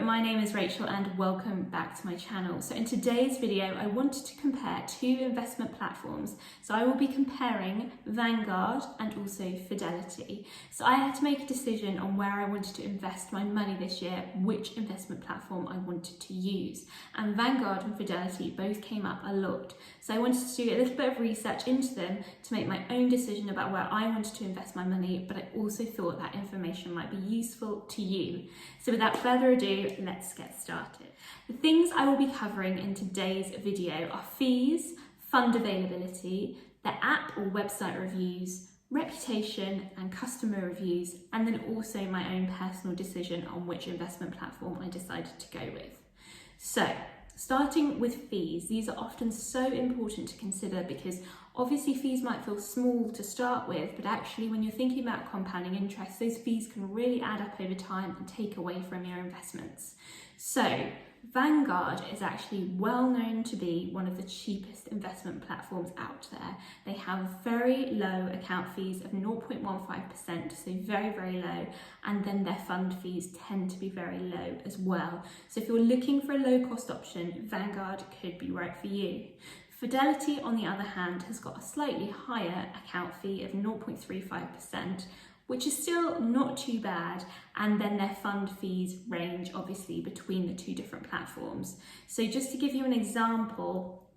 my name is Rachel and welcome back to my channel. So in today's video, I wanted to compare two investment platforms. So I will be comparing Vanguard and also Fidelity. So I had to make a decision on where I wanted to invest my money this year, which investment platform I wanted to use. And Vanguard and Fidelity both came up a lot. So I wanted to do a little bit of research into them to make my own decision about where I wanted to invest my money, but I also thought that information might be useful to you. So without further ado, let's get started. The things I will be covering in today's video are fees, fund availability, the app or website reviews, reputation and customer reviews, and then also my own personal decision on which investment platform I decided to go with. So, starting with fees, these are often so important to consider because obviously fees might feel small to start with, but actually when you're thinking about compounding interest, those fees can really add up over time and take away from your investments. So Vanguard is actually well known to be one of the cheapest investment platforms out there. They have very low account fees of 0.15%, so very, very low, and then their fund fees tend to be very low as well. So if you're looking for a low cost option, Vanguard could be right for you. Fidelity, on the other hand, has got a slightly higher account fee of 0.35%, which is still not too bad, and then their fund fees range obviously between the two different platforms. So just to give you an example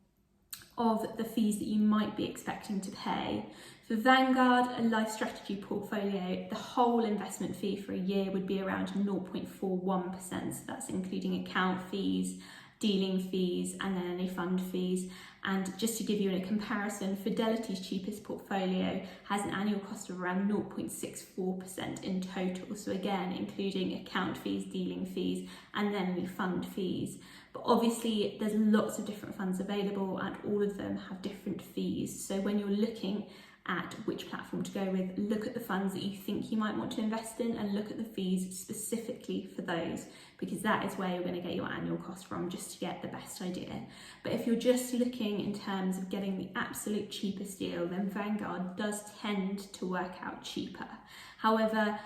of the fees that you might be expecting to pay, for Vanguard, a Lifestrategy portfolio, the whole investment fee for a year would be around 0.41%, so that's including account fees, dealing fees, and then any fund fees. And just to give you a comparison, Fidelity's cheapest portfolio has an annual cost of around 0.64% in total. So again, including account fees, dealing fees, and then any fund fees. But obviously there's lots of different funds available and all of them have different fees. So when you're looking at which platform to go with, look at the funds that you think you might want to invest in and look at the fees specifically for those, because that is where you're going to get your annual cost from, just to get the best idea. But if you're just looking in terms of getting the absolute cheapest deal, then Vanguard does tend to work out cheaper. However,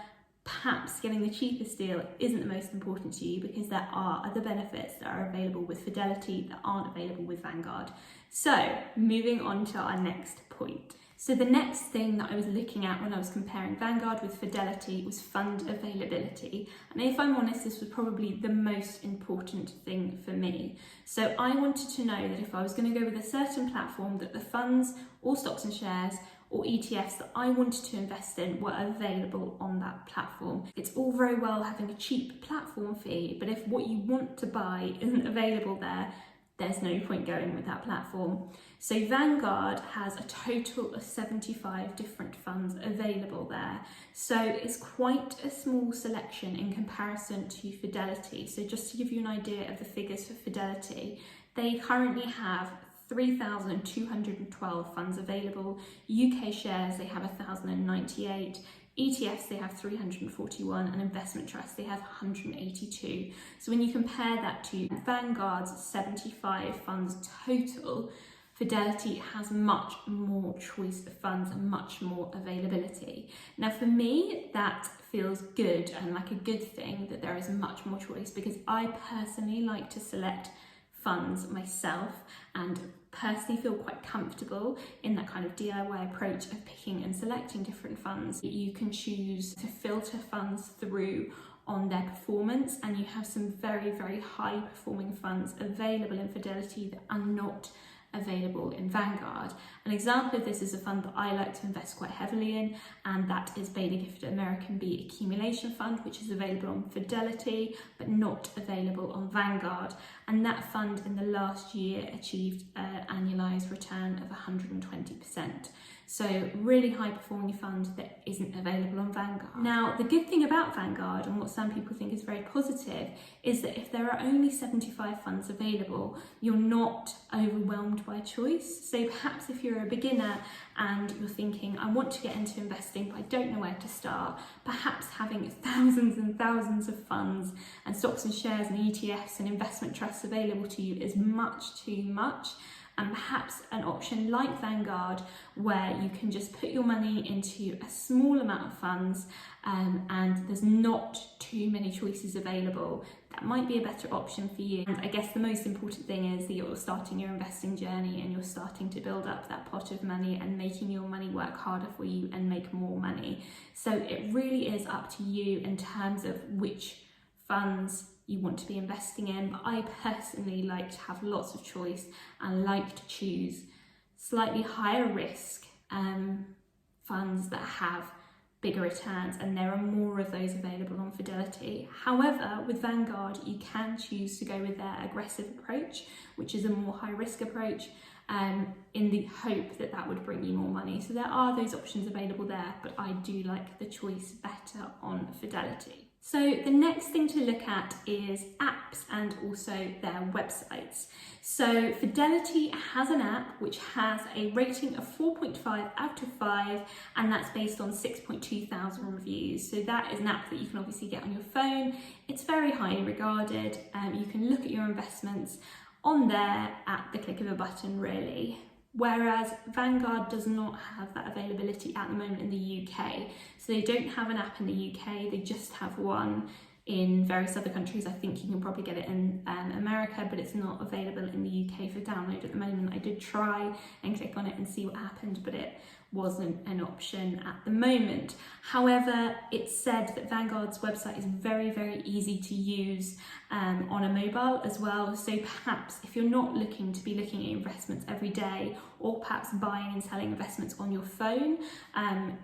perhaps getting the cheapest deal isn't the most important to you because there are other benefits that are available with Fidelity that aren't available with Vanguard. So moving on to our next point. So the next thing that I was looking at when I was comparing Vanguard with Fidelity was fund availability. And if I'm honest, this was probably the most important thing for me. So I wanted to know that if I was going to go with a certain platform, that the funds or stocks and shares or ETFs that I wanted to invest in were available on that platform. It's all very well having a cheap platform fee, but if what you want to buy isn't available there, there's no point going with that platform. So Vanguard has a total of 75 different funds available there. So it's quite a small selection in comparison to Fidelity. So just to give you an idea of the figures for Fidelity, they currently have 3,212 funds available. UK shares, they have 1,098. ETFs, they have 341, and investment trusts, they have 182. So when you compare that to Vanguard's 75 funds total, Fidelity has much more choice of funds and much more availability. Now for me, that feels good and like a good thing that there is much more choice, because I personally like to select funds myself and personally feel quite comfortable in that kind of DIY approach of picking and selecting different funds. You can choose to filter funds through on their performance, and you have some very, very high performing funds available in Fidelity that are not available in Vanguard. An example of this is a fund that I like to invest quite heavily in, and that is Baillie Gifford American B Accumulation Fund, which is available on Fidelity but not available on Vanguard. And that fund in the last year achieved an annualized return of 120%. So really high performing fund that isn't available on Vanguard. Now, the good thing about Vanguard, and what some people think is very positive, is that if there are only 75 funds available, you're not overwhelmed by choice. So perhaps if you're a beginner and you're thinking, I want to get into investing, but I don't know where to start, perhaps having thousands and thousands of funds and stocks and shares and ETFs and investment trusts available to you is much too much. and perhaps an option like Vanguard where you can just put your money into a small amount of funds and there's not too many choices available. That might be a better option for you. And I guess the most important thing is that you're starting your investing journey and you're starting to build up that pot of money and making your money work harder for you and make more money. So it really is up to you in terms of which funds you want to be investing in. But I personally like to have lots of choice and like to choose slightly higher risk funds that have bigger returns, and there are more of those available on Fidelity. However, with Vanguard, you can choose to go with their aggressive approach, which is a more high risk approach, in the hope that that would bring you more money. So there are those options available there, but I do like the choice better on Fidelity. So the next thing to look at is apps and also their websites. So Fidelity has an app which has a rating of 4.5 out of 5, and that's based on 6.2 thousand reviews. So that is an app that you can obviously get on your phone. It's very highly regarded. You can look at your investments on there at the click of a button, really. Whereas Vanguard does not have that availability at the moment in the UK. So they don't have an app in the UK, they just have one in various other countries. I think you can probably get it in America, but it's not available in the UK for download at the moment. I did try and click on it and see what happened, but it wasn't an option at the moment. However, it's said that Vanguard's website is very, very easy to use on a mobile as well. So perhaps if you're not looking to be looking at investments every day, or perhaps buying and selling investments on your phone,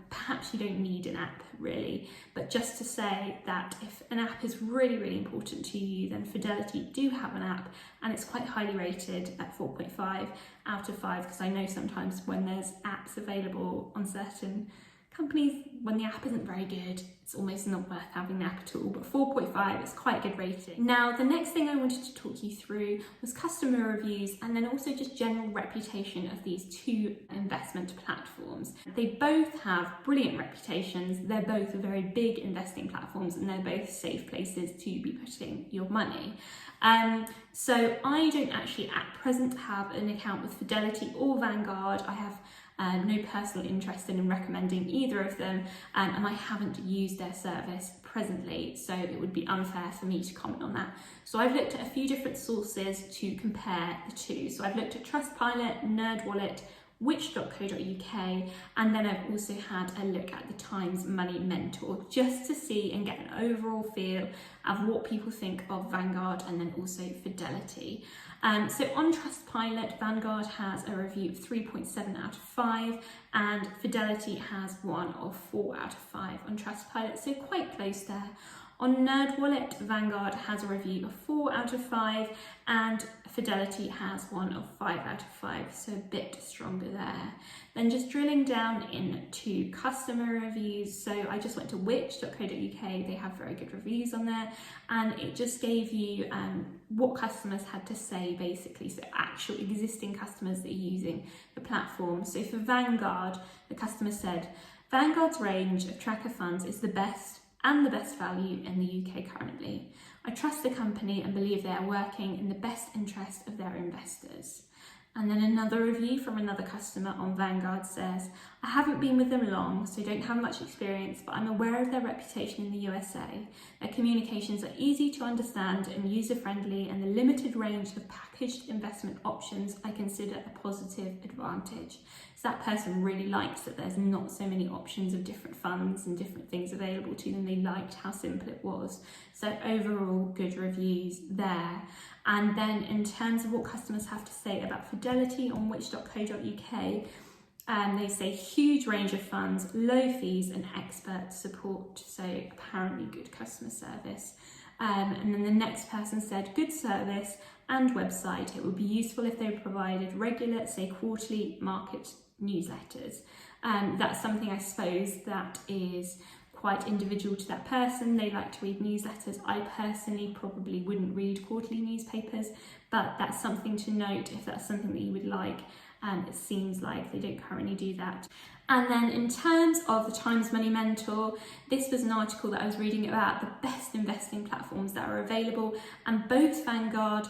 perhaps you don't need an app really. But just to say that if an app is really, really important to you, then Fidelity do have an app, and it's quite highly rated at 4.5 out of 5, because I know sometimes when there's apps available on certain companies, when the app isn't very good, it's almost not worth having the app at all. But 4.5 is quite a good rating. Now, the next thing I wanted to talk you through was customer reviews, and then also just general reputation of these two investment platforms. They both have brilliant reputations. They're both very big investing platforms, and they're both safe places to be putting your money. So I don't actually at present have an account with Fidelity or Vanguard. I have no personal interest in recommending either of them, and I haven't used their service presently, so it would be unfair for me to comment on that. So I've looked at a few different sources to compare the two. So I've looked at Trustpilot, NerdWallet, which.co.uk, and then I've also had a look at the Times Money Mentor, just to see and get an overall feel of what people think of Vanguard and then also Fidelity. So on Trustpilot, Vanguard has a review of 3.7 out of 5, and Fidelity has one of 4 out of 5 on Trustpilot, so quite close there. On NerdWallet, Vanguard has a review of 4 out of 5, and Fidelity has one of 5 out of 5, so a bit stronger there. Then just drilling down into customer reviews, so I just went to which.co.uk, they have very good reviews on there, and it just gave you what customers had to say basically, so actual existing customers that are using the platform. So for Vanguard, the customer said, Vanguard's range of tracker funds is the best and the best value in the UK currently. I trust the company and believe they are working in the best interest of their investors. And then another review from another customer on Vanguard says, I haven't been with them long, so don't have much experience, but I'm aware of their reputation in the USA. Their communications are easy to understand and user-friendly, and the limited range of packaged investment options I consider a positive advantage. So that person really likes that there's not so many options of different funds and different things available to them. They liked how simple it was. So overall, good reviews there. And then in terms of what customers have to say about Fidelity on which.co.uk, they say huge range of funds, low fees and expert support. So apparently good customer service. And then the next person said good service and website. It would be useful if they provided regular, say quarterly market newsletters. That's something I suppose that is quite individual to that person. They like to read newsletters. I personally probably wouldn't read quarterly newspapers, but that's something to note if that's something that you would like. It seems like they don't currently do that. And then in terms of the Times Money Mentor, this was an article that I was reading about the best investing platforms that are available, and both Vanguard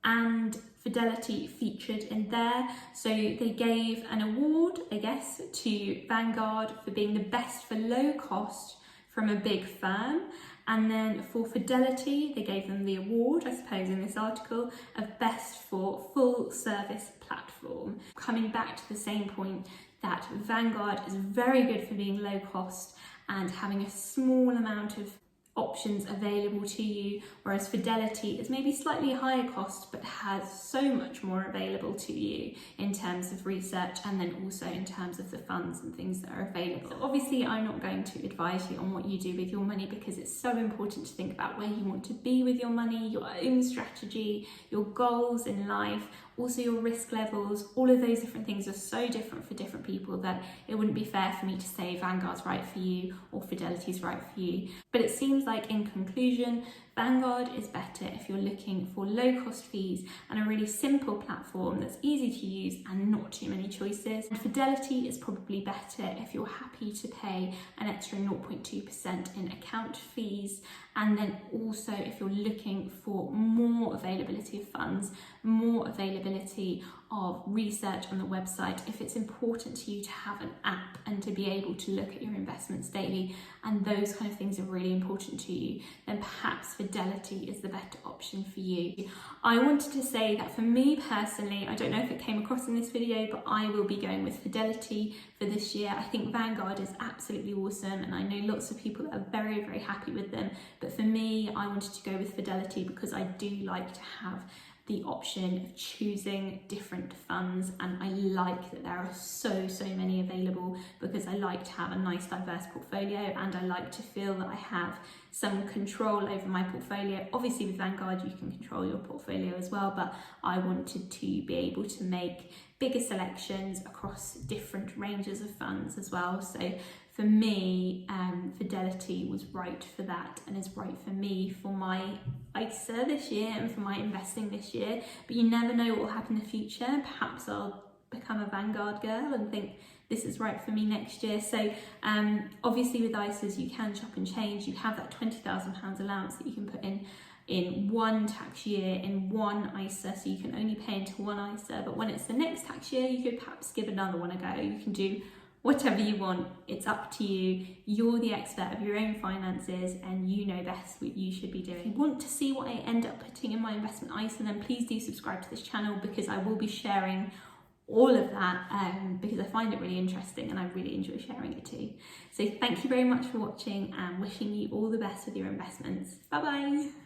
and Fidelity featured in there. So they gave an award, I guess, to Vanguard for being the best for low cost from a big firm. And then for Fidelity, they gave them the award, I suppose, in this article of best for full service platform. Coming back to the same point that Vanguard is very good for being low cost and having a small amount of options available to you, whereas Fidelity is maybe slightly higher cost but has so much more available to you in terms of research and then also in terms of the funds and things that are available. So obviously I'm not going to advise you on what you do with your money because it's so important to think about where you want to be with your money, your own strategy, your goals in life, also your risk levels. All of those different things are so different for different people that it wouldn't be fair for me to say Vanguard's right for you or Fidelity's right for you. But it seems like in conclusion, Vanguard is better if you're looking for low cost fees and a really simple platform that's easy to use and not too many choices. And Fidelity is probably better if you're happy to pay an extra 0.2% in account fees. And then also if you're looking for more availability of funds, more availability of research on the website, if it's important to you to have an app and to be able to look at your investments daily and those kind of things are really important to you, then perhaps Fidelity is the better option for you. I wanted to say that for me personally, I don't know if it came across in this video, but I will be going with Fidelity for this year. I think Vanguard is absolutely awesome and I know lots of people that are very, very happy with them. But for me, I wanted to go with Fidelity because I do like to have the option of choosing different funds, and I like that there are so many available because I like to have a nice diverse portfolio and I like to feel that I have some control over my portfolio. Obviously with Vanguard you can control your portfolio as well, but I wanted to be able to make bigger selections across different ranges of funds as well. So for me, Fidelity was right for that and is right for me for my ISA this year and for my investing this year. But you never know what will happen in the future. Perhaps I'll become a Vanguard girl and think this is right for me next year. So obviously with ISAs you can chop and change. You have that £20,000 allowance that you can put in one tax year in one ISA, so you can only pay into one ISA. But when it's the next tax year, you could perhaps give another one a go. You can do whatever you want. It's up to you. You're the expert of your own finances and you know best what you should be doing. If you want to see what I end up putting in my investment ISA, then please do subscribe to this channel because I will be sharing all of that because I find it really interesting and I really enjoy sharing it too. So thank you very much for watching and wishing you all the best with your investments. Bye bye.